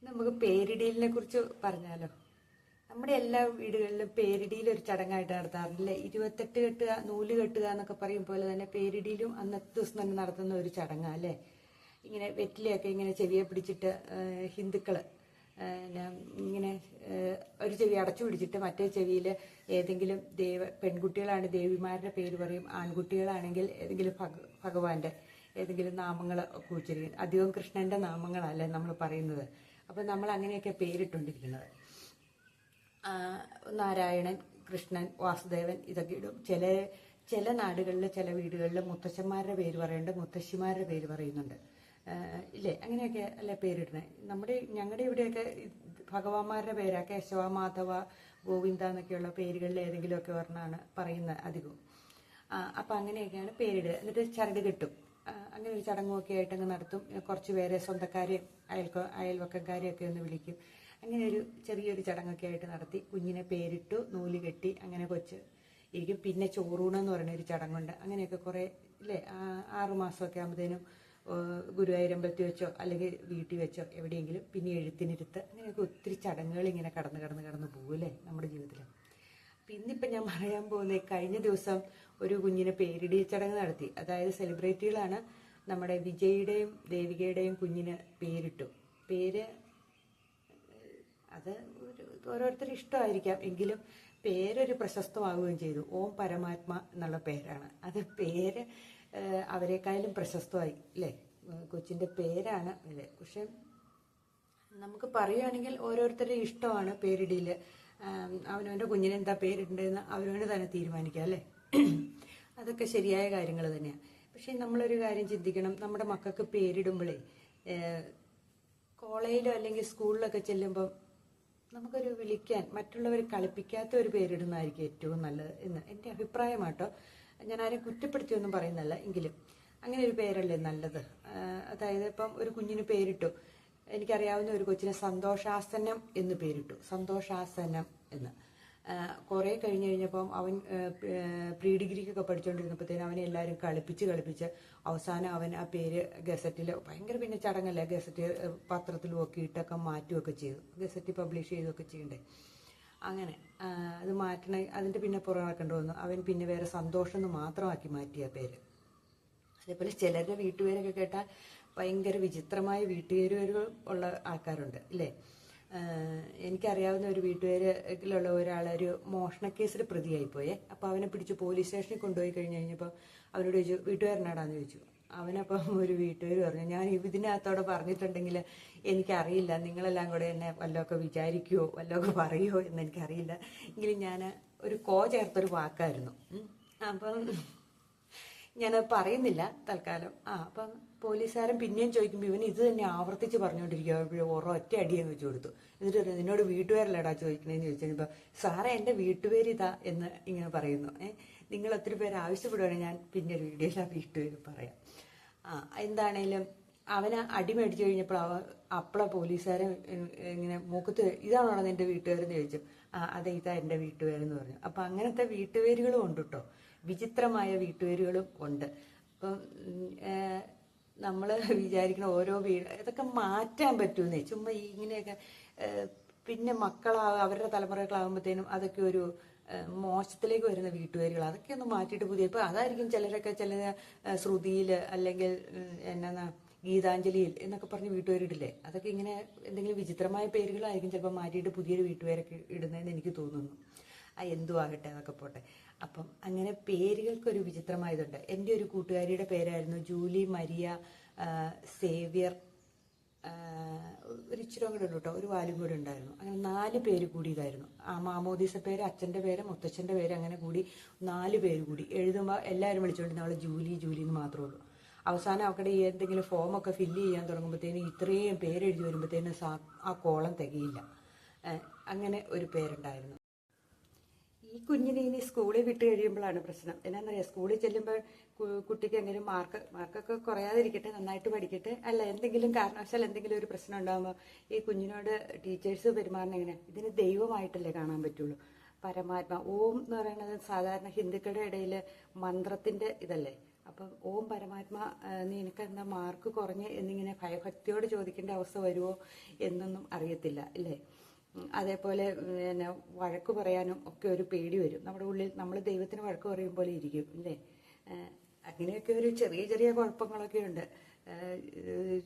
നമുക്ക് പേരിടീലിനെ കുറിച്ച് പറഞ്ഞാലോ. നമ്മുടെ എല്ലാ വീടുകളിലും പേരിടിയിൽ ഒരു ചടങ്ങായിട്ട് നടത്താറില്ലേ. 28 കെട്ടുക, നൂല് കെട്ടുക എന്നൊക്കെ പറയും പോലെ തന്നെ പേരിടിയിലും അന്നത്തെ ദിവസം തന്നെ നടത്തുന്ന ഒരു ചടങ്ങാ അല്ലേ. ഇങ്ങനെ വെറ്റിലയൊക്കെ ഇങ്ങനെ ചെവിയെ പിടിച്ചിട്ട് ഹിന്ദുക്കള് ഇങ്ങനെ ഒരു ചെവി അടച്ചു പിടിച്ചിട്ട് മറ്റേ ചെവിയിൽ ഏതെങ്കിലും പെൺകുട്ടികളാണ് ദേവിമാരുടെ പേര് പറയും, ആൺകുട്ടികളാണെങ്കിൽ ഏതെങ്കിലും ഭഗവാന്റെ ഏതെങ്കിലും നാമങ്ങൾ ഒക്കെ ഉച്ചരിക്കും. അധികവും കൃഷ്ണന്റെ നാമങ്ങളല്ലേ നമ്മൾ പറയുന്നത്. അപ്പം നമ്മൾ അങ്ങനെയൊക്കെ പേരിട്ടുകൊണ്ടിരിക്കുന്നത്. നാരായണൻ, കൃഷ്ണൻ, വാസുദേവൻ ഇതൊക്കെ ഇടും. ചില നാടുകളിൽ ചില വീടുകളിൽ മുത്തശ്ശന്മാരുടെ പേര് പറയുന്നുണ്ട്, മുത്തശ്ശിമാരുടെ പേര് പറയുന്നുണ്ട് ഇല്ലേ. അങ്ങനെയൊക്കെ അല്ലേ പേരിടണേ. ഞങ്ങളുടെ ഇവിടെയൊക്കെ ഭഗവാന്മാരുടെ പേരാ കേശവ, മാധവ, ഗോവിന്ദ എന്നൊക്കെയുള്ള പേരുകളിൽ ഏതെങ്കിലുമൊക്കെ പറഞ്ഞാണ് പറയുന്നത് അധികവും. അപ്പം അങ്ങനെയൊക്കെയാണ് പേരിടുക. എന്നിട്ട് ചരട് കെട്ടും. അങ്ങനെ ഒരു ചടങ്ങുമൊക്കെ ആയിട്ട് അങ്ങ് നടത്തും. കുറച്ച് പേരെ സ്വന്തക്കാരെയും അയൽവക്കക്കാരെയൊക്കെ ഒന്ന് വിളിക്കും. അങ്ങനെ ഒരു ചെറിയൊരു ചടങ്ങൊക്കെ ആയിട്ട് നടത്തി കുഞ്ഞിനെ പേരിട്ടു, നൂല് കെട്ടി, അങ്ങനെ കൊച്ച് ഇരിക്കും. പിന്നെ ചോറൂണെന്ന് പറയുന്ന ഒരു ചടങ്ങുണ്ട്. അങ്ങനെയൊക്കെ കുറേ ഇല്ലേ. 6 മാസമൊക്കെ ആകുമ്പോഴത്തേനും ഗുരുവായൂരമ്പലത്തിൽ വെച്ചോ അല്ലെങ്കിൽ വീട്ടിൽ വെച്ചോ എവിടെയെങ്കിലും പിന്നെ എഴുത്തിനിരുത്ത്, അങ്ങനെയൊക്കെ ഒത്തിരി ചടങ്ങുകൾ ഇങ്ങനെ കടന്ന് പോകും അല്ലേ നമ്മുടെ ജീവിതത്തിൽ. അപ്പം ഇന്നിപ്പം ഞാൻ പറയാൻ പോകുന്നത്, കഴിഞ്ഞ ദിവസം ഒരു കുഞ്ഞിനെ പേരിടി ചടങ്ങ് നടത്തി. അതായത് സെലിബ്രിറ്റികളാണ് നമ്മുടെ വിജയുടെയും ദേവികയുടെയും കുഞ്ഞിന് പേരിട്ടു. പേര് അത് ഓരോരുത്തരും ഇഷ്ടമായിരിക്കാം, എങ്കിലും പേരൊരു പ്രശസ്തമാവുകയും ചെയ്തു. ഓം പരമാത്മ എന്നുള്ള പേരാണ്. അത് പേര് അവരെക്കാളും പ്രശസ്തമായി അല്ലേ. കൊച്ചിൻ്റെ പേരാണ് അല്ലേ. പക്ഷെ നമുക്ക് പറയുകയാണെങ്കിൽ ഓരോരുത്തരുടെ ഇഷ്ടമാണ് പേരിടിയിൽ. അവനവൻ്റെ കുഞ്ഞിന് എന്താ പേരിടേണ്ടതെന്ന് അവനവന് തന്നെ തീരുമാനിക്കാം അല്ലേ. അതൊക്കെ ശരിയായ കാര്യങ്ങൾ തന്നെയാണ്. പക്ഷെ നമ്മളൊരു കാര്യം ചിന്തിക്കണം, നമ്മുടെ മക്കൾക്ക് പേരിടുമ്പോഴേ കോളേജിലോ അല്ലെങ്കിൽ സ്കൂളിലൊക്കെ ചെല്ലുമ്പം നമുക്കൊരു വിളിക്കാൻ മറ്റുള്ളവർ കളിപ്പിക്കാത്ത ഒരു പേരിടുന്നതായിരിക്കും ഏറ്റവും നല്ലത് എന്ന് എൻ്റെ അഭിപ്രായമാട്ടോ. ഞാൻ ആരെയും കുറ്റപ്പെടുത്തിയൊന്നും പറയുന്നല്ല, എങ്കിലും അങ്ങനെ ഒരു പേരല്ലേ നല്ലത്. അതായത് ഇപ്പം ഒരു കുഞ്ഞിന് പേരിട്ടു. എനിക്കറിയാവുന്ന ഒരു കൊച്ചിന് സന്തോഷാസനം എന്ന് പേരിട്ടു. സന്തോഷാസനം എന്ന്. കുറേ കഴിഞ്ഞപ്പം അവൻ പ്രീ ഡിഗ്രിക്കൊക്കെ പഠിച്ചുകൊണ്ടിരുന്നപ്പോഴത്തേനും അവനെ എല്ലാവരും കളിപ്പിച്ച് അവസാനം അവൻ ആ പേര് ഗസറ്റിൽ ഭയങ്കര പിന്നെ ചടങ്ങല്ലേ, ഗസറ്റ് പത്രത്തിൽ നോക്കിയിട്ടൊക്കെ മാറ്റുകയൊക്കെ ചെയ്തു. ഗസറ്റ് പബ്ലിഷ് ചെയ്തൊക്കെ ചെയ്യണ്ടേ. അങ്ങനെ അത് മാറ്റണ അതിൻ്റെ പിന്നെ പുറകെക്കേണ്ടി വന്നു. അവൻ പിന്നെ വേറെ സന്തോഷം എന്ന് മാത്രമാക്കി മാറ്റിയ പേര്. അതേപോലെ ചിലരുടെ വീട്ടുപേരൊക്കെ കേട്ടാൽ ഭയങ്കര വിചിത്രമായ വീട്ടുപേരുകൾ ഉള്ള ആൾക്കാരുണ്ട് ഇല്ലേ. എനിക്കറിയാവുന്ന ഒരു വീട്ടുപേരിലുള്ള ഒരാളൊരു മോഷണക്കേസിൽ പ്രതിയായിപ്പോയേ. അപ്പോൾ അവനെ പിടിച്ച് പോലീസ് സ്റ്റേഷനിൽ കൊണ്ടുപോയി കഴിഞ്ഞപ്പോൾ അവനോട് ചോദിച്ചു വീട്ടുകാരനാടാന്ന് ചോദിച്ചു. അവനപ്പം ഒരു വീട്ടുകാർ പറഞ്ഞു, ഞാൻ ഇതിനകത്തോടെ പറഞ്ഞിട്ടുണ്ടെങ്കിൽ എനിക്കറിയില്ല, നിങ്ങളെല്ലാം കൂടെ എന്നെ വല്ലതൊക്കെ വിചാരിക്കുമോ വല്ലതൊക്കെ പറയുമോ എന്ന് എനിക്കറിയില്ല, എങ്കിലും ഞാൻ ഒരു ചേർത്തൊരു വാക്കായിരുന്നു. അപ്പം ഞാനത് പറയുന്നില്ല തൽക്കാലം. അപ്പം പോലീസുകാരൻ പിന്നെയും ചോദിക്കുമ്പോൾ ഇവൻ ഇത് തന്നെ ആവർത്തിച്ച് പറഞ്ഞുകൊണ്ടിരിക്കുക. ഒറ്റ അടിയെന്ന് വെച്ച് കൊടുത്തു. എന്നിട്ട് നിന്നോട് വീട്ടുപേരല്ലടാ ചോദിക്കണേന്ന് ചോദിച്ചു കഴിഞ്ഞപ്പോൾ സാറേ എൻ്റെ വീട്ടുപേരിതാ എന്ന് ഇങ്ങനെ പറയുന്നു. നിങ്ങൾ ഒത്തിരി പേര് ആവശ്യപ്പെടുവാണെങ്കിൽ ഞാൻ പിന്നെ ഒരു വീഡിയോയിൽ ആ വീട്ടുപേര് പറയാം. എന്താണേലും അവന് അടി മേടിച്ചു കഴിഞ്ഞപ്പോൾ അപ്പള പോലീസുകാരൻ ഇങ്ങനെ മൂക്കത്ത് ഇതാണോ നിന്റെ വീട്ടുപേരെന്ന് ചോദിച്ചു. അതെ ഇതാ എൻ്റെ വീട്ടുപേരെന്ന് പറഞ്ഞു. അപ്പം അങ്ങനത്തെ വീട്ടുപേരുകളും ഉണ്ട് കേട്ടോ, വിചിത്രമായ വീട്ടുപേരുകളും ഉണ്ട്. അപ്പം നമ്മൾ വിചാരിക്കണം ഓരോ ഇതൊക്കെ മാറ്റാൻ പറ്റുമെന്നേ. ചുമ്മാ ഇങ്ങനെയൊക്കെ പിന്നെ അവരുടെ തലമുറകളാകുമ്പോഴത്തേനും അതൊക്കെ ഒരു മോശത്തിലേക്ക് വരുന്ന വീട്ടുപേരുകൾ, അതൊക്കെ ഒന്ന് മാറ്റിയിട്ട് പുതിയ ഇപ്പം അതായിരിക്കും ചില ശ്രുതിയിൽ അല്ലെങ്കിൽ എന്നാ ഗീതാഞ്ജലിയിൽ എന്നൊക്കെ പറഞ്ഞ് വീട്ടുപേരിടില്ലേ. അതൊക്കെ ഇങ്ങനെ എന്തെങ്കിലും വിചിത്രമായ പേരുകളായിരിക്കും ചിലപ്പോൾ മാറ്റിയിട്ട് പുതിയൊരു വീട്ടുപേരൊക്കെ ഇടുന്നതെന്ന് എനിക്ക് തോന്നുന്നു. എന്തു ആകട്ടെ, അതൊക്കെ പോട്ടെ. അപ്പം അങ്ങനെ പേരുകൾക്കൊരു വിചിത്രമായതുണ്ട്. എൻ്റെ ഒരു കൂട്ടുകാരിയുടെ പേരായിരുന്നു ജൂലി മരിയ സേവ്യർ. ഒരു ഇച്ചിരി കൂടെ ഉണ്ട് കേട്ടോ, ഒരു വാലും കൂടെ ഉണ്ടായിരുന്നു. അങ്ങനെ 4 പേര് കൂടിയതായിരുന്നു. മാമോദീസ പേര്, അച്ഛൻ്റെ പേര്, മുത്തച്ഛൻ്റെ പേര്, അങ്ങനെ കൂടി 4 പേര് കൂടി എഴുതുമ്പോൾ എല്ലാവരും വിളിച്ചുകൊണ്ട് അവൾ ജൂലി എന്ന് മാത്രമേ ഉള്ളൂ. അവസാനം അവിടെ എന്തെങ്കിലും ഫോമൊക്കെ ഫില്ല് ചെയ്യാൻ തുടങ്ങുമ്പോഴത്തേനും ഇത്രയും പേരെഴുതി വരുമ്പോഴത്തേനും ആ കോളം തികയില്ല. അങ്ങനെ ഒരു പേരുണ്ടായിരുന്നു. ഈ കുഞ്ഞിനെ ഇനി സ്കൂളിൽ വിട്ട് കഴിയുമ്പോഴാണ് പ്രശ്നം. എന്നാന്നറിയാം, സ്കൂളിൽ ചെല്ലുമ്പോൾ കുട്ടിക്ക് എങ്കിലും മാർക്കൊക്കെ കുറയാതിരിക്കട്ടെ, നന്നായിട്ട് പഠിക്കട്ടെ, അല്ല എന്തെങ്കിലും കാരണവശാൽ എന്തെങ്കിലും ഒരു പ്രശ്നം ഉണ്ടാകുമ്പോൾ ഈ കുഞ്ഞിനോട് ടീച്ചേഴ്സ് പെരുമാറുന്ന എങ്ങനെ, ഇതിന് ദൈവമായിട്ടല്ലേ കാണാൻ പറ്റുള്ളൂ. പരമാത്മ ഓം എന്ന് പറയുന്നത് സാധാരണ ഹിന്ദുക്കളുടെ ഇടയിൽ മന്ത്രത്തിൻ്റെ ഇതല്ലേ. അപ്പം ഓം പരമാത്മ നിനക്കെന്താ മാർക്ക് കുറഞ്ഞ് എന്നിങ്ങനെ ഭയഭക്തിയോട് ചോദിക്കേണ്ട അവസ്ഥ വരുമോ എന്നൊന്നും അറിയത്തില്ല അല്ലേ. അതേപോലെ പിന്നെ വഴക്ക് പറയാനും ഒക്കെ ഒരു പേടി വരും നമ്മുടെ ഉള്ളിൽ. നമ്മൾ ദൈവത്തിന് വഴക്ക് പറയും പോലെ ഇരിക്കും അല്ലേ. അങ്ങനെയൊക്കെ ഒരു ചെറിയ ചെറിയ കുഴപ്പങ്ങളൊക്കെ ഉണ്ട്.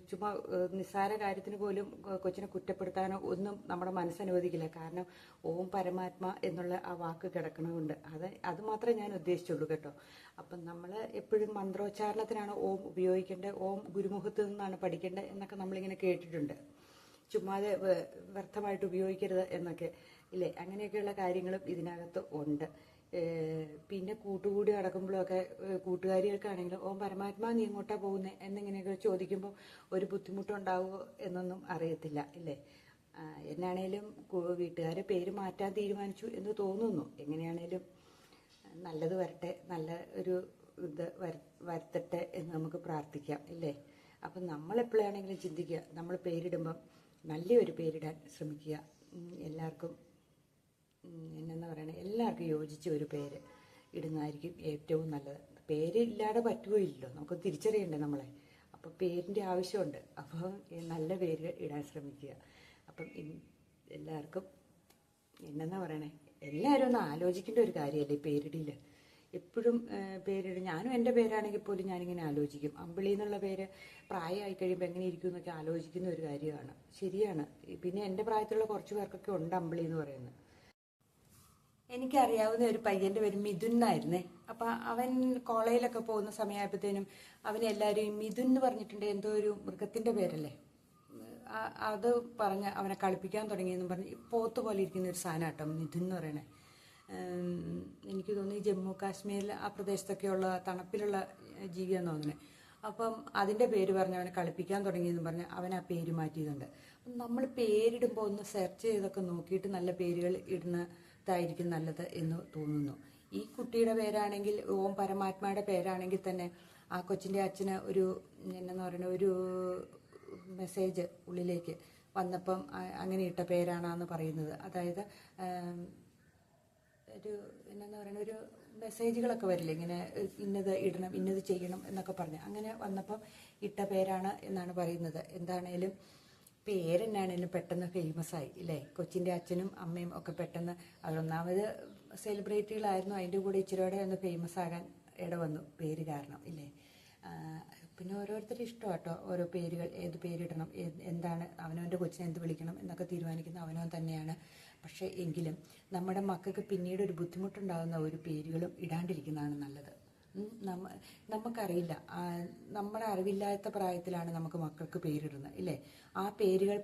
ചുമ്മാ നിസ്സാര കാര്യത്തിന് പോലും കൊച്ചിനെ കുറ്റപ്പെടുത്താനോ ഒന്നും നമ്മുടെ മനസ്സനുവദിക്കില്ല. കാരണം ഓം പരമാത്മ എന്നുള്ള ആ വാക്ക് കിടക്കണമുണ്ട്. അത് മാത്രമേ ഞാൻ ഉദ്ദേശിച്ചുള്ളൂ കേട്ടോ. അപ്പം നമ്മൾ എപ്പോഴും മന്ത്രോച്ചാരണത്തിനാണ് ഓം ഉപയോഗിക്കേണ്ടത്, ഓം ഗുരുമുഖത്ത് നിന്നാണ് പഠിക്കേണ്ടത് എന്നൊക്കെ നമ്മളിങ്ങനെ കേട്ടിട്ടുണ്ട്. ചുമ്മാതെ വ്യർത്ഥമായിട്ട് ഉപയോഗിക്കരുത് എന്നൊക്കെ ഇല്ലേ. അങ്ങനെയൊക്കെയുള്ള കാര്യങ്ങളും ഇതിനകത്ത് ഉണ്ട്. പിന്നെ കൂട്ടുകൂടി നടക്കുമ്പോഴൊക്കെ കൂട്ടുകാരികൾക്കാണെങ്കിലും ഓം പരമാത്മാ നീ എങ്ങോട്ടാ പോകുന്നത് എന്നിങ്ങനെയൊക്കെ ചോദിക്കുമ്പോൾ ഒരു ബുദ്ധിമുട്ടുണ്ടാവുമോ എന്നൊന്നും അറിയത്തില്ല ഇല്ലേ. എന്നാണേലും വീട്ടുകാരെ പേര് മാറ്റാൻ തീരുമാനിച്ചു എന്ന് തോന്നുന്നു. എങ്ങനെയാണേലും നല്ലത് വരട്ടെ, നല്ല ഒരു ഇത് വരുത്തട്ടെ എന്ന് നമുക്ക് പ്രാർത്ഥിക്കാം ഇല്ലേ. അപ്പം നമ്മളെപ്പോഴാണെങ്കിലും ചിന്തിക്കുക, നമ്മൾ പേരിടുമ്പം നല്ലൊരു പേരിടാൻ ശ്രമിക്കുക. എല്ലാവർക്കും എന്നെന്താ പറയണേ, എല്ലാവർക്കും യോജിച്ച ഒരു പേര് ഇടുന്നതായിരിക്കും ഏറ്റവും നല്ലത്. പേരില്ലാതെ പറ്റുകയില്ലല്ലോ, നമുക്ക് തിരിച്ചറിയണ്ടേ നമ്മളെ. അപ്പം പേരിൻ്റെ ആവശ്യമുണ്ട്. അപ്പോൾ നല്ല പേര് ഇടാൻ ശ്രമിക്കുക. അപ്പം എല്ലാവർക്കും എന്നെന്താ പറയണേ, എല്ലാവരും ഒന്ന് ആലോചിക്കേണ്ട ഒരു കാര്യമല്ലേ പേരിടില്ല. എപ്പോഴും പേരിടും. ഞാനും എൻ്റെ പേരാണെങ്കിൽ പോലും ഞാനിങ്ങനെ ആലോചിക്കും. അമ്പിളി എന്നുള്ള പേര് പ്രായമായി കഴിയുമ്പോൾ എങ്ങനെ ഇരിക്കും എന്നൊക്കെ ആലോചിക്കുന്ന ഒരു കാര്യമാണ്. ശരിയാണ്. പിന്നെ എൻ്റെ പ്രായത്തിലുള്ള കുറച്ച് പേർക്കൊക്കെ ഉണ്ട് അമ്പിളി എന്ന് പറയുന്നത്. എനിക്കറിയാവുന്ന ഒരു പയ്യൻ്റെ പേര് മിഥുൻ എന്നായിരുന്നേ. അപ്പം അവൻ കോളേജിലൊക്കെ പോകുന്ന സമയമായപ്പോഴത്തേനും അവനെല്ലാവരും മിഥുൻ എന്ന് പറഞ്ഞിട്ടുണ്ട്, എന്തോ ഒരു മൃഗത്തിൻ്റെ പേരല്ലേ, അത് പറഞ്ഞ് അവനെ കളിപ്പിക്കാൻ തുടങ്ങിയെന്നും പറഞ്ഞ് പോത്ത് പോലെ ഇരിക്കുന്ന ഒരു സാധനം കേട്ടോ മിഥുൻ എന്ന് പറയണേ. എനിക്ക് തോന്നുന്നു ഈ ജമ്മു കാശ്മീരിൽ ആ പ്രദേശത്തൊക്കെയുള്ള തണുപ്പിലുള്ള ജീവിയാന്ന് തോന്നുന്നത്. അപ്പം അതിൻ്റെ പേര് പറഞ്ഞ് അവനെ കളിപ്പിക്കാൻ തുടങ്ങിയെന്ന് പറഞ്ഞ് അവൻ ആ പേര് മാറ്റിയതുണ്ട്. നമ്മൾ പേരിടുമ്പോൾ ഒന്ന് സെർച്ച് ചെയ്തൊക്കെ നോക്കിയിട്ട് നല്ല പേരുകൾ ഇടുന്നതായിരിക്കും നല്ലത് എന്ന് തോന്നുന്നു. ഈ കുട്ടിയുടെ പേരാണെങ്കിൽ ഓം പരമാത്മയുടെ പേരാണെങ്കിൽ തന്നെ ആ കൊച്ചിൻ്റെ അച്ഛന് ഒരു എന്നു പറയുന്ന ഒരു മെസ്സേജ് ഉള്ളിലേക്ക് വന്നപ്പം അങ്ങനെ ഇട്ട പേരാണെന്ന് പറയുന്നത്. അതായത് ഒരു എന്നാ പറയുന്ന ഒരു മെസ്സേജുകളൊക്കെ വരില്ലേ ഇങ്ങനെ, ഇന്നത് ഇടണം ഇന്നത് ചെയ്യണം എന്നൊക്കെ പറഞ്ഞ് അങ്ങനെ വന്നപ്പം ഇട്ട പേരാണ് എന്നാണ് പറയുന്നത്. എന്താണേലും പേരെന്നാണേലും പെട്ടെന്ന് ഫേമസ് ആയി ഇല്ലേ. കൊച്ചിൻ്റെ അച്ഛനും അമ്മയും ഒക്കെ പെട്ടെന്ന് അവരൊന്നാമത് സെലിബ്രിറ്റികളായിരുന്നു, അതിൻ്റെ കൂടെ ഇച്ചിരിയോടെ ഒന്ന് ഫേമസ് ആകാൻ ഇടവന്നു പേര് കാരണം ഇല്ലേ. പിന്നെ ഓരോരുത്തരും ഇഷ്ടം കേട്ടോ ഓരോ പേരുകൾ, ഏത് പേരിടണം, എന്താണ് അവനവൻ്റെ കൊച്ചിനെ എന്ത് വിളിക്കണം എന്നൊക്കെ തീരുമാനിക്കുന്ന അവനവൻ തന്നെയാണ്. പക്ഷേ എങ്കിലും നമ്മുടെ മക്കൾക്ക് പിന്നീട് ഒരു ബുദ്ധിമുട്ടുണ്ടാകുന്ന ഒരു പേരുകളും ഇടാണ്ടിരിക്കുന്നതാണ് നല്ലത്. നമുക്കറിയില്ല, നമ്മുടെ അറിവില്ലാത്ത പ്രായത്തിലാണ് നമുക്ക് മക്കൾക്ക് പേരിടുന്നത് ഇല്ലേ. ആ പേരുകൾ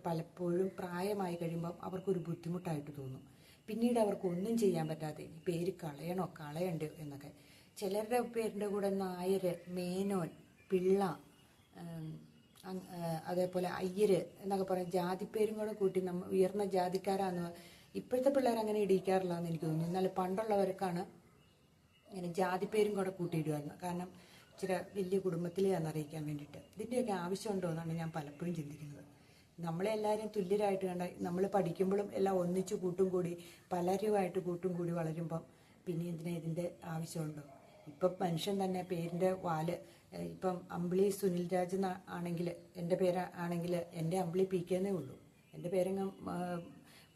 പലപ്പോഴും പ്രായമായി കഴിയുമ്പം അവർക്കൊരു ബുദ്ധിമുട്ടായിട്ട് തോന്നും. പിന്നീട് അവർക്ക് ഒന്നും ചെയ്യാൻ പറ്റാതെ ഈ പേര് കളയണ്ടോ എന്നൊക്കെ. ചിലരുടെ പേരിൻ്റെ കൂടെ നായർ, മേനോൻ, പിള്ള, അതേപോലെ അയ്യര് എന്നൊക്കെ പറയും. ജാതിപ്പേരും കൂടെ കൂട്ടി നമ്മൾ ഉയർന്ന ജാതിക്കാരാന്ന് ഇപ്പോഴത്തെ പിള്ളേർ അങ്ങനെ ഇടിക്കാറില്ല എന്ന് എനിക്ക് തോന്നുന്നു. എന്നാൽ പണ്ടുള്ളവർക്കാണ് ഇങ്ങനെ ജാതിപ്പേരും കൂടെ കൂട്ടിയിടുമായിരുന്നു. കാരണം ഇച്ചിരി വലിയ കുടുംബത്തിലെയാണെന്ന് അറിയിക്കാൻ വേണ്ടിയിട്ട്. ഇതിൻ്റെയൊക്കെ ആവശ്യമുണ്ടോ എന്നാണ് ഞാൻ പലപ്പോഴും ചിന്തിക്കുന്നത്. നമ്മളെല്ലാവരും തുല്യരായിട്ട് കണ്ട നമ്മൾ പഠിക്കുമ്പോഴും എല്ലാം ഒന്നിച്ച് കൂട്ടും കൂടി പലരുമായിട്ട് കൂട്ടും കൂടി വളരുമ്പം പിന്നെ എന്തിനാ ഇതിൻ്റെ ആവശ്യമുണ്ടോ. ഇപ്പം മനുഷ്യൻ തന്നെ പേരിൻ്റെ വാല്, ഇപ്പം അമ്പിളി സുനിൽ രാജ് ആണെങ്കിൽ എൻ്റെ പേരാണെങ്കിൽ എൻ്റെ അമ്പിളി പി കെ എന്നേ ഉള്ളൂ. എൻ്റെ പേരങ്ങ്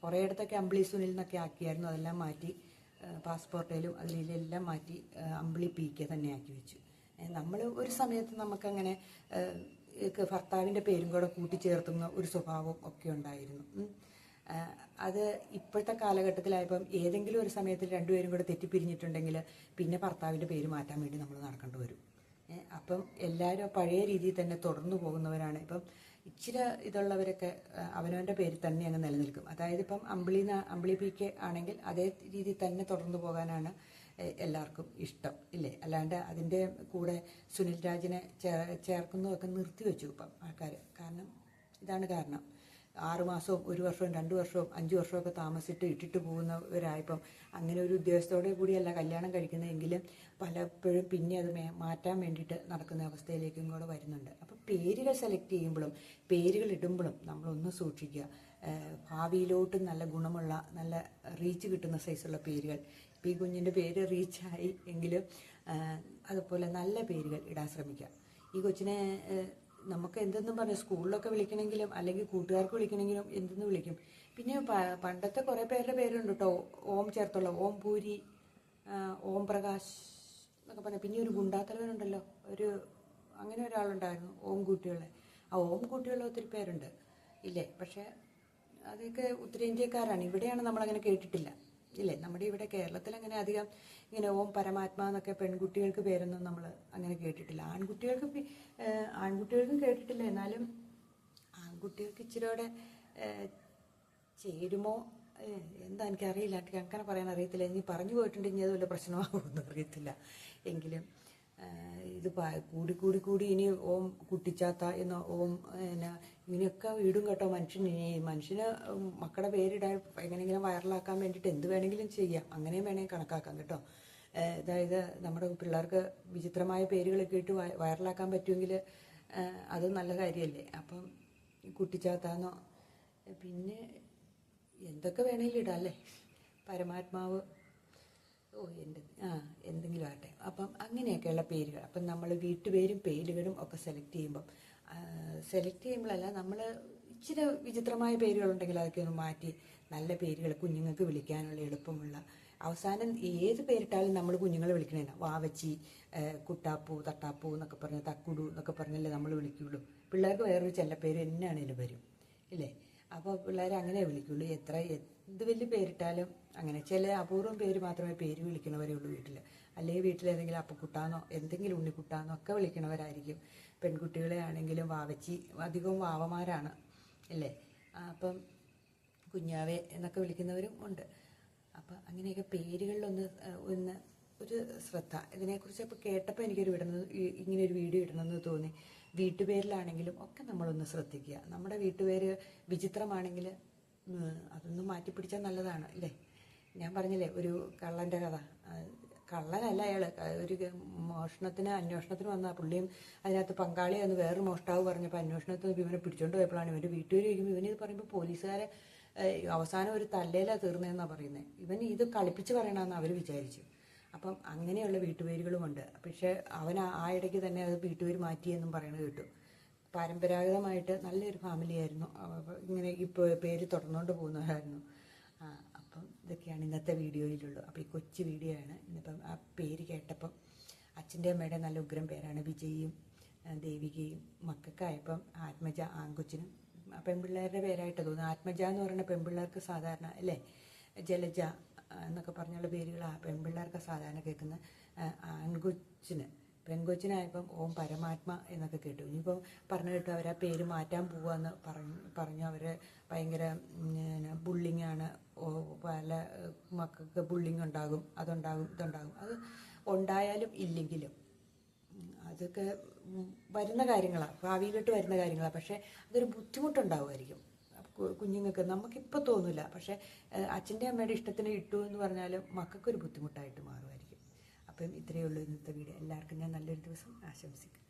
കുറേ ഇടത്തൊക്കെ അമ്പിളി സുനിൽ എന്നൊക്കെ ആക്കിയായിരുന്നു. അതെല്ലാം മാറ്റി പാസ്പോർട്ടിലും അതിലെല്ലാം മാറ്റി അമ്പിളി പി കെ തന്നെ ആക്കി വെച്ചു. നമ്മൾ ഒരു സമയത്ത് നമുക്കങ്ങനെ ഭർത്താവിൻ്റെ പേരും കൂടെ കൂട്ടിച്ചേർത്തുന്ന ഒരു സ്വഭാവം ഒക്കെ ഉണ്ടായിരുന്നു. അത് ഇപ്പോഴത്തെ കാലഘട്ടത്തിലായപ്പം ഏതെങ്കിലും ഒരു സമയത്ത് രണ്ടുപേരും കൂടെ തെറ്റിപ്പിരിഞ്ഞിട്ടുണ്ടെങ്കിൽ പിന്നെ ഭർത്താവിൻ്റെ പേര് മാറ്റാൻ വേണ്ടി നമ്മൾ നടക്കേണ്ടി വരും. അപ്പം എല്ലാവരും പഴയ രീതിയിൽ തന്നെ തുടർന്നു പോകുന്നവരാണ്. ഇപ്പം ഇച്ചിരി ഇതുള്ളവരൊക്കെ അവനവൻ്റെ പേര് തന്നെ അങ്ങ് നിലനിൽക്കും. അതായത് ഇപ്പം അമ്പിളി പി കെ ആണെങ്കിൽ അതേ രീതിയിൽ തന്നെ തുടർന്നു പോകാനാണ് എല്ലാവർക്കും ഇഷ്ടം ഇല്ലേ. അല്ലാണ്ട് അതിൻ്റെ കൂടെ സുനിൽ രാജിനെ ചേർക്കുന്നതൊക്കെ നിർത്തിവെച്ചു ഇപ്പം ആൾക്കാർ. കാരണം ഇതാണ് കാരണം. 6 മാസവും 1 വർഷവും 2 വർഷവും 5 വർഷമൊക്കെ താമസിച്ചിട്ട് ഇട്ടിട്ട് പോകുന്നവരായപ്പം അങ്ങനെ ഒരു ഉദ്ദേശത്തോടെ കൂടിയല്ല കല്യാണം കഴിക്കുന്നതെങ്കിലും പലപ്പോഴും പിന്നെ അത് മാറ്റാൻ വേണ്ടിയിട്ട് നടക്കുന്ന അവസ്ഥയിലേക്കും കൂടെ വരുന്നുണ്ട്. അപ്പം പേരുകൾ സെലക്ട് ചെയ്യുമ്പോഴും പേരുകൾ ഇടുമ്പോഴും നമ്മളൊന്ന് സൂക്ഷിക്കുക. ഭാവിയിലോട്ട് നല്ല ഗുണമുള്ള നല്ല റീച്ച് കിട്ടുന്ന സൈസുള്ള പേരുകൾ. ഇപ്പം ഈ കുഞ്ഞിൻ്റെ പേര് റീച്ചായി എങ്കിലും അതുപോലെ നല്ല പേരുകൾ ഇടാൻ ശ്രമിക്കുക. ഈ കൊച്ചിനെ നമുക്ക് എന്തെന്നും പറഞ്ഞു സ്കൂളിലൊക്കെ വിളിക്കണമെങ്കിലും അല്ലെങ്കിൽ കൂട്ടുകാർക്ക് വിളിക്കണമെങ്കിലും എന്തെന്ന് വിളിക്കും. പിന്നെ പണ്ടത്തെ കുറേ പേരുടെ പേരുണ്ട് കേട്ടോ, ഓം ചേർത്തുള്ള ഓം പൂരി, ഓം പ്രകാശ് എന്നൊക്കെ പറഞ്ഞാൽ. പിന്നെ ഒരു ഗുണ്ടാത്തലവനുണ്ടല്ലോ, അങ്ങനെ ഒരാളുണ്ടായിരുന്നു ഓം കുട്ടികളെ. ആ ഓം കുട്ടികളെ ഒത്തിരി പേരുണ്ട് ഇല്ലേ. പക്ഷേ അതൊക്കെ ഉത്തരേന്ത്യക്കാരാണ്. ഇവിടെയാണ് നമ്മളങ്ങനെ കേട്ടിട്ടില്ല ഇല്ലേ. നമ്മുടെ ഇവിടെ കേരളത്തിൽ അങ്ങനെ അധികം ഇങ്ങനെ ഓം പരമാത്മ എന്നൊക്കെ പെൺകുട്ടികൾക്ക് പേരൊന്നും നമ്മൾ അങ്ങനെ കേട്ടിട്ടില്ല. ആൺകുട്ടികൾക്കും കേട്ടിട്ടില്ല. എന്നാലും ആൺകുട്ടികൾക്ക് ഇച്ചിരിയോടെ ചേരുമോ എന്താ എനിക്കറിയില്ല, എനിക്ക് അങ്ങനെ പറയാൻ അറിയത്തില്ല. ഇനി പറഞ്ഞു പോയിട്ടുണ്ടെങ്കിൽ അത് വല്ല പ്രശ്നമാകുമെന്ന് അറിയത്തില്ല. എങ്കിലും ഇത് കൂടി ഇനി ഓം കുട്ടിച്ചാത്ത എന്നോ ഓം ഇങ്ങനെയൊക്കെ ഇടും കേട്ടോ. മനുഷ്യന് മക്കളുടെ പേരിടാൻ എങ്ങനെയെങ്കിലും വൈറലാക്കാൻ വേണ്ടിയിട്ട് എന്ത് വേണമെങ്കിലും ചെയ്യാം, അങ്ങനെയും വേണമെങ്കിൽ കണക്കാക്കാം കേട്ടോ. അതായത് നമ്മുടെ പിള്ളേർക്ക് വിചിത്രമായ പേരുകളൊക്കെ ഇട്ട് വൈറലാക്കാൻ പറ്റുമെങ്കിൽ അത് നല്ല കാര്യമല്ലേ. അപ്പം കുട്ടിച്ചാത്താന്നോ പിന്നെ എന്തൊക്കെ വേണമെങ്കിലും ഇടാം അല്ലേ. പരമാത്മാവ് എന്തെങ്കിലും ആകട്ടെ. അപ്പം അങ്ങനെയൊക്കെയുള്ള പേരുകൾ. അപ്പം നമ്മൾ വീട്ടുപേരും പേരുകളും ഒക്കെ സെലക്ട് ചെയ്യുമ്പോഴല്ല, നമ്മൾ ഇച്ചിരി വിചിത്രമായ പേരുകളുണ്ടെങ്കിൽ അതൊക്കെ ഒന്ന് മാറ്റി നല്ല പേരുകൾ കുഞ്ഞുങ്ങൾക്ക് വിളിക്കാനുള്ള എളുപ്പമുള്ള. അവസാനം ഏത് പേരിട്ടാലും നമ്മൾ കുഞ്ഞുങ്ങളെ വിളിക്കണേന വാവച്ചി, കുട്ടാപ്പൂ, തട്ടാപ്പൂ എന്നൊക്കെ പറഞ്ഞ് തക്കുടു എന്നൊക്കെ പറഞ്ഞല്ലേ നമ്മൾ വിളിക്കുള്ളൂ. പിള്ളേർക്ക് വേറൊരു ചെല്ലപ്പേര് എന്നാണേലും വരും ഇല്ലേ. അപ്പോൾ പിള്ളേർ അങ്ങനെ വിളിക്കുള്ളൂ. എന്ത് വലിയ പേരിട്ടാലും അങ്ങനെ ചില അപൂർവം പേര് മാത്രമേ പേര് വിളിക്കണവരേ ഉള്ളൂ വീട്ടിൽ. അല്ലെങ്കിൽ വീട്ടിൽ ഏതെങ്കിലും അപ്പക്കുട്ടാന്നോ എന്തെങ്കിലും ഉണ്ണിക്കുട്ടാന്നോ ഒക്കെ വിളിക്കണവരായിരിക്കും. പെൺകുട്ടികളെ ആണെങ്കിലും വാവച്ചി, അധികവും വാവമാരാണ് അല്ലേ. അപ്പം കുഞ്ഞാവേ എന്നൊക്കെ വിളിക്കുന്നവരും ഉണ്ട്. അപ്പം അങ്ങനെയൊക്കെ പേരുകളിലൊന്ന് ഒരു ശ്രദ്ധ. ഇതിനെക്കുറിച്ച് അപ്പോൾ കേട്ടപ്പോൾ ഇങ്ങനൊരു വീഡിയോ ഇടണമെന്ന് തോന്നി. വീട്ടുപേരിലാണെങ്കിലും ഒക്കെ നമ്മളൊന്ന് ശ്രദ്ധിക്കുക. നമ്മുടെ വീട്ടുപേര് വിചിത്രമാണെങ്കിൽ അതൊന്ന് മാറ്റിപ്പിടിച്ചാൽ നല്ലതാണ് അല്ലേ. ഞാൻ പറഞ്ഞില്ലേ ഒരു കള്ളൻ്റെ കഥ. കള്ളനല്ല അയാൾ, ഒരു അന്വേഷണത്തിന് വന്ന പുള്ളിയും അതിനകത്ത് പങ്കാളിയാന്ന് വേറൊരു മോഷ്ടാവ് പറഞ്ഞപ്പോൾ അന്വേഷണത്തിന് ഇവനെ പിടിച്ചോണ്ട് പോയപ്പോഴാണ് ഇവൻ്റെ വീട്ടുകാർ ചോദിക്കുമ്പോൾ ഇവനിത് പറയുമ്പോൾ പോലീസുകാരെ അവസാനം ഒരു തല്ലേലാണ് തീർന്നതെന്നാണ് പറയുന്നത്. ഇവൻ ഇത് കളിപ്പിച്ച് പറയണമെന്ന് അവർ വിചാരിച്ചു. അപ്പം അങ്ങനെയുള്ള വീട്ടുപേരുകളുമുണ്ട്. പക്ഷേ അവൻ ആ ഇടയ്ക്ക് തന്നെ അത് വീട്ടുപേര് മാറ്റിയെന്നും പറയണത് കേട്ടു. പരമ്പരാഗതമായിട്ട് നല്ലൊരു ഫാമിലിയായിരുന്നു. ഇങ്ങനെ ഇപ്പോൾ പേര് തുടർന്നുകൊണ്ട് പോകുന്നവരായിരുന്നു. അപ്പം ഇതൊക്കെയാണ് ഇന്നത്തെ വീഡിയോയിലുള്ളൂ. അപ്പോൾ ഈ കൊച്ചു വീഡിയോ ആണ്. ഇന്നിപ്പം ആ പേര് കേട്ടപ്പം അച്ഛൻ്റെ അമ്മയുടെ നല്ല ഉഗ്രം പേരാണ്. വിജയും ദേവികയും. മക്കൾക്കായപ്പം ആത്മജ, ആൺകൊച്ചിനും പെൺപിള്ളേരുടെ പേരായിട്ട് തോന്നുന്നു. ആത്മജ എന്ന് പറയുന്ന പെൺപിള്ളേർക്ക് സാധാരണ അല്ലേ. ജലജ എന്നൊക്കെ പറഞ്ഞുള്ള പേരുകൾ പെൺപിള്ളേർക്ക് സാധാരണ കേൾക്കുന്ന. പെൺകൊച്ചിനായപ്പം ഓം പരമാത്മ എന്നൊക്കെ കേട്ടു. ഇനിയിപ്പം പറഞ്ഞു കേട്ടു അവർ ആ പേര് മാറ്റാൻ പോവാന്ന് പറഞ്ഞു. അവർ ഭയങ്കര ബുള്ളിങ്ങാണ്. പല മക്കൾക്ക് ബുള്ളിങ് ഉണ്ടാകും, അതുണ്ടാകും, ഇതുണ്ടാകും. അത് ഉണ്ടായാലും ഇല്ലെങ്കിലും അതൊക്കെ വരുന്ന കാര്യങ്ങളാണ്, ഭാവിയിലോട്ട് വരുന്ന കാര്യങ്ങളാണ്. പക്ഷേ അതൊരു ബുദ്ധിമുട്ടുണ്ടാവുമായിരിക്കും കുഞ്ഞുങ്ങൾക്ക്. നമുക്കിപ്പോൾ തോന്നില്ല, പക്ഷേ അച്ഛൻ്റെ അമ്മയുടെ ഇഷ്ടത്തിന് ഇട്ടു എന്ന് പറഞ്ഞാലും മക്കൾക്കൊരു ബുദ്ധിമുട്ടായിട്ട് മാറുമായിരിക്കും. അപ്പം ഇത്രയേ ഉള്ളൂ ഇന്നത്തെ വീഡിയോ. എല്ലാവർക്കും ഞാൻ നല്ലൊരു ദിവസം ആശംസിക്കും.